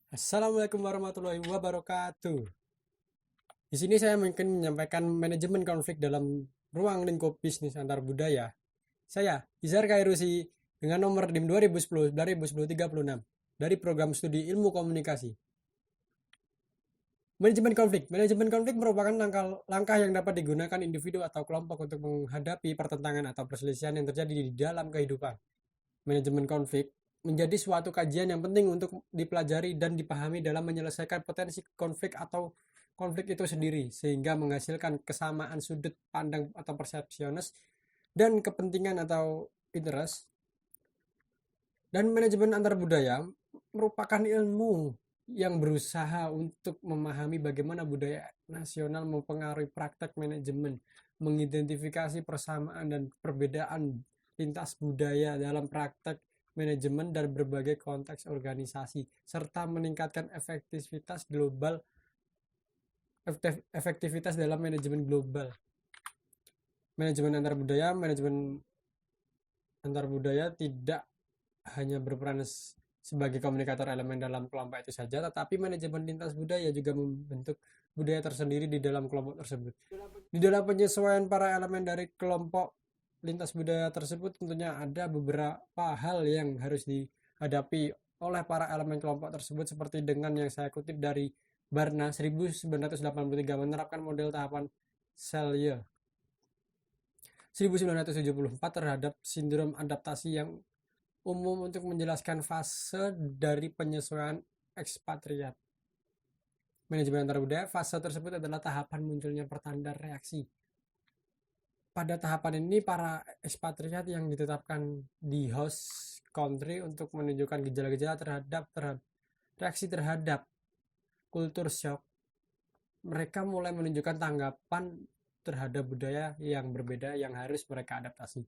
Assalamualaikum warahmatullahi wabarakatuh. Di sini saya mungkin menyampaikan manajemen konflik dalam ruang lingkup bisnis antar budaya. Saya, Izhar Khairusi, dengan nomor NIM 2010-2010-36 dari program studi ilmu komunikasi. Manajemen konflik merupakan langkah yang dapat digunakan individu atau kelompok untuk menghadapi pertentangan atau perselisihan yang terjadi di dalam kehidupan. Manajemen konflik menjadi suatu kajian yang penting untuk dipelajari dan dipahami dalam menyelesaikan potensi konflik atau konflik itu sendiri, sehingga menghasilkan kesamaan sudut pandang atau persepsionis dan kepentingan atau interest. Dan manajemen antar budaya merupakan ilmu yang berusaha untuk memahami bagaimana budaya nasional mempengaruhi praktek manajemen, mengidentifikasi persamaan dan perbedaan lintas budaya dalam praktek manajemen dan berbagai konteks organisasi, serta meningkatkan efektivitas dalam manajemen global. Manajemen antar budaya tidak hanya berperan sebagai komunikator elemen dalam kelompok itu saja, tetapi manajemen lintas budaya juga membentuk budaya tersendiri di dalam kelompok tersebut. Di dalam penyesuaian para elemen dari kelompok lintas budaya tersebut, tentunya ada beberapa hal yang harus dihadapi oleh para elemen kelompok tersebut, seperti dengan yang saya kutip dari Barna 1983 menerapkan model tahapan Selye 1974 terhadap sindrom adaptasi yang umum untuk menjelaskan fase dari penyesuaian ekspatriat. Manajemen antar budaya, fase tersebut adalah tahapan munculnya pertanda reaksi. Pada tahapan ini, para ekspatriat yang ditetapkan di host country untuk menunjukkan gejala-gejala terhadap reaksi terhadap kultur shock, mereka mulai menunjukkan tanggapan terhadap budaya yang berbeda yang harus mereka adaptasi.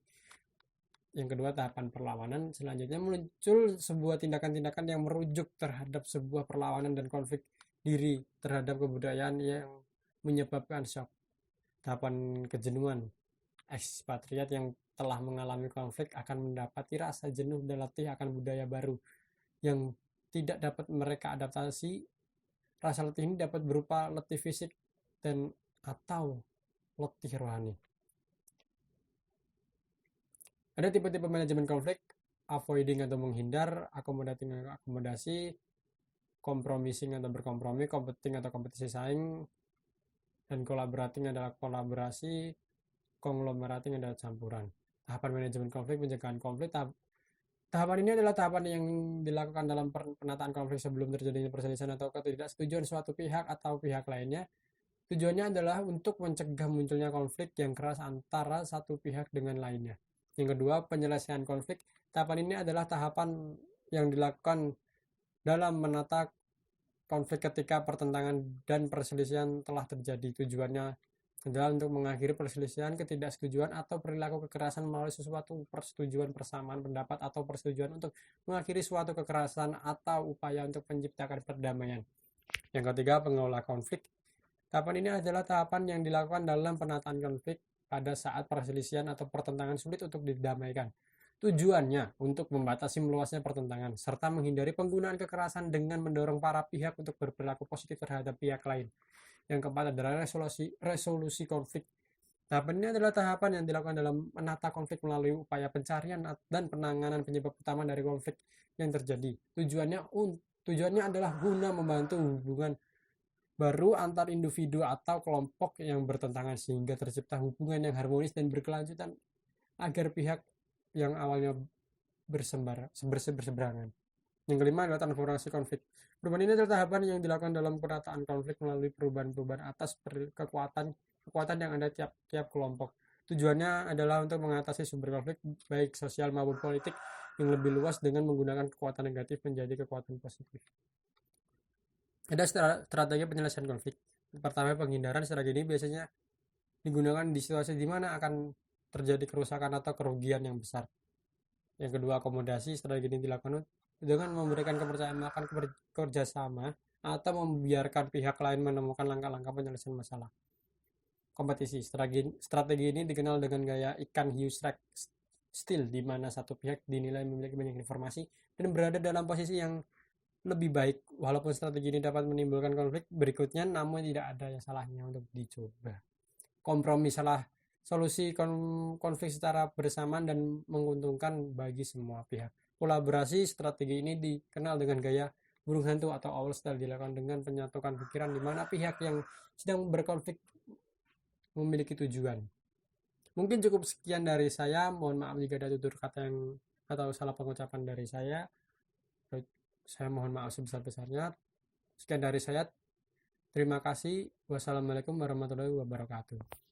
Yang kedua, tahapan perlawanan. Selanjutnya muncul sebuah tindakan-tindakan yang merujuk terhadap sebuah perlawanan dan konflik diri terhadap kebudayaan yang menyebabkan shock. Tahapan kejenuhan. Ekspatriat yang telah mengalami konflik akan mendapati rasa jenuh dan letih akan budaya baru yang tidak dapat mereka adaptasi. Rasa letih ini dapat berupa letih fisik dan atau letih rohani. Ada tipe-tipe manajemen konflik: avoiding atau menghindar, accommodating atau akomodasi, compromising atau berkompromi, competing atau kompetisi saing, dan collaborating adalah kolaborasi, conglomerating adalah campuran. Tahapan manajemen konflik, pencegahan konflik. Tahapan ini adalah tahapan yang dilakukan dalam penataan konflik sebelum terjadinya perselisihan atau ketidaksetujuan suatu pihak atau pihak lainnya. Tujuannya adalah untuk mencegah munculnya konflik yang keras antara satu pihak dengan lainnya. Yang kedua, penyelesaian konflik. Tahapan ini adalah tahapan yang dilakukan dalam menata konflik ketika pertentangan dan perselisihan telah terjadi. Tujuannya adalah untuk mengakhiri perselisihan, ketidaksetujuan, atau perilaku kekerasan melalui sesuatu persetujuan persamaan pendapat atau persetujuan untuk mengakhiri suatu kekerasan atau upaya untuk menciptakan perdamaian. Yang ketiga, pengelola konflik. Tahapan ini adalah tahapan yang dilakukan dalam penataan konflik pada saat perselisihan atau pertentangan sulit untuk didamaikan. Tujuannya untuk membatasi meluasnya pertentangan serta menghindari penggunaan kekerasan dengan mendorong para pihak untuk berperilaku positif terhadap pihak lain. Yang keempat adalah resolusi konflik. Tahapan ini adalah tahapan yang dilakukan dalam menata konflik melalui upaya pencarian dan penanganan penyebab utama dari konflik yang terjadi. Tujuannya adalah guna membantu hubungan baru antar individu atau kelompok yang bertentangan sehingga tercipta hubungan yang harmonis dan berkelanjutan agar pihak yang awalnya berseberangan. Yang kelima adalah transformasi konflik. Perubahan ini adalah tahapan yang dilakukan dalam penataan konflik melalui perubahan-perubahan atas kekuatan yang ada tiap kelompok. Tujuannya adalah untuk mengatasi sumber konflik baik sosial maupun politik yang lebih luas dengan menggunakan kekuatan negatif menjadi kekuatan positif. Ada strategi penyelesaian konflik. Pertama, penghindaran. Strategi ini biasanya digunakan di situasi di mana akan terjadi kerusakan atau kerugian yang besar. Yang kedua, akomodasi. Strategi ini dilakukan dengan memberikan kepercayaan akan kerjasama atau membiarkan pihak lain menemukan langkah-langkah penyelesaian masalah. Kompetisi. Strategi ini dikenal dengan gaya ikan hiu strike still, di mana satu pihak dinilai memiliki banyak informasi dan berada dalam posisi yang lebih baik walaupun strategi ini dapat menimbulkan konflik berikutnya, namun tidak ada yang salahnya untuk dicoba. Kompromi salah solusi konflik secara bersamaan dan menguntungkan bagi semua pihak. Kolaborasi strategi ini dikenal dengan gaya burung hantu atau owl style, dilakukan dengan penyatukan pikiran di mana pihak yang sedang berkonflik memiliki tujuan. Mungkin cukup sekian dari saya. Mohon maaf jika ada tutur kata yang atau salah pengucapan dari saya. Saya mohon maaf sebesar-besarnya. Sekian dari saya. Terima kasih. Wassalamualaikum warahmatullahi wabarakatuh.